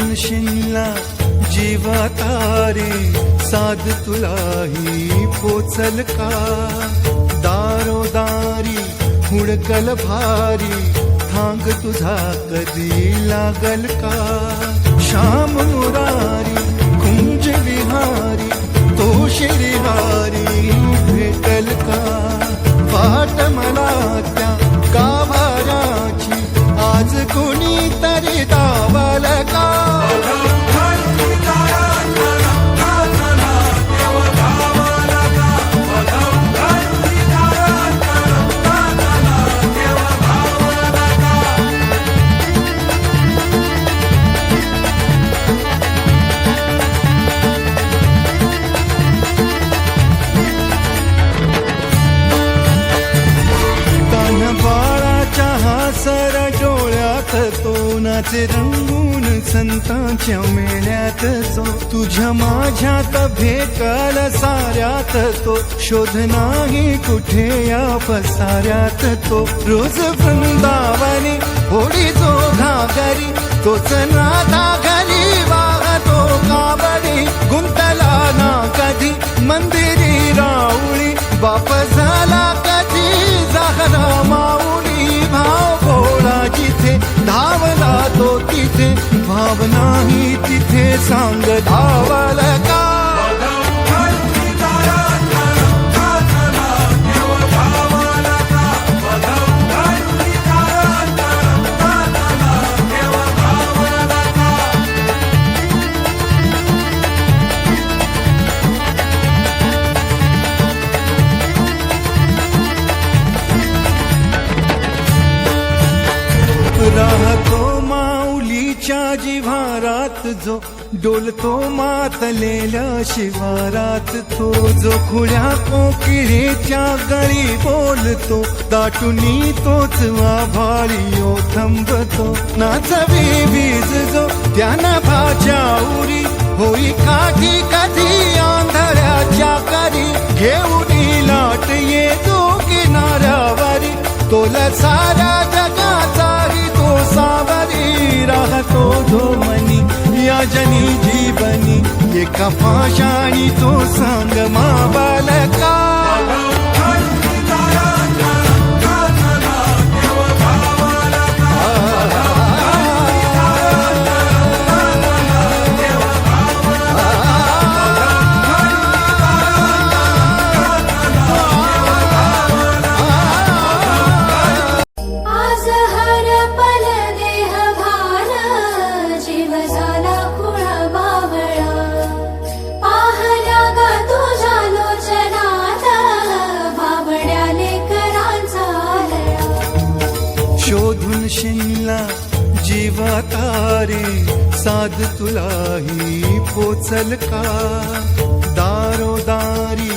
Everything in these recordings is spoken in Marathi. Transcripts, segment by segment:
शोधून शिनला जीवा तारे साध तुलाही पोचल का दारोदारी हुडकल भारी थांग तुझा कधी लागल का श्याम मुरारी कुंज विहारी तो श्रीहारी भेटल का वाट मला त्या गाभाराची आज कोणी तरी दावल का सर डोळ्यात तो नाचे रंगून संतांच्या मेळ्यात जो तुझ्या माझ्यात भेटल साऱ्यात तो शोध नाही कुठे या पसाऱ्यात तो रोज वृंदावनी होडी जो घागरी तोच नाथा घरी वाहतो काबडी गुंतला ना कधी मंदिरी राऊळी बाप झाला कधी जागरा माऊली भाव भोळा जिथे धावला तो तिथे भाव नाही तिथे सांग धावल का राहतो माऊलीच्या जिव्हारात जो डोलतो मातलेल्या शिवारात तो जो खुल्या कोकिळेच्या गळी बोलतो दाटुनी तोच आभाळी थांबतो नाचवी बीज जो त्यानं भाज्याउरी होई काठी कधी आंधळ्याच्या करी घेऊन लाट येतो किनाऱ्यावरी तोला सारा जगाचाही तो सावरी राहतो जो मनी या जनी जीवनी एका पाशाणी तो सांग माबालका शोधून शिनला जीवा तारे साध तुलाही पोचल का दारोदारी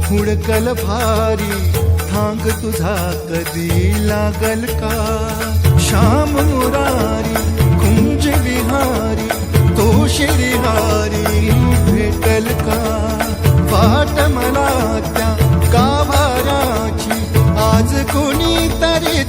हुडकल भारी थांग तुझा कधी लागल का श्याम मुरारी कुंज विहारी तो श्रीहारी भेटल का वाट मला त्या गाभाराची आज कोणी तरी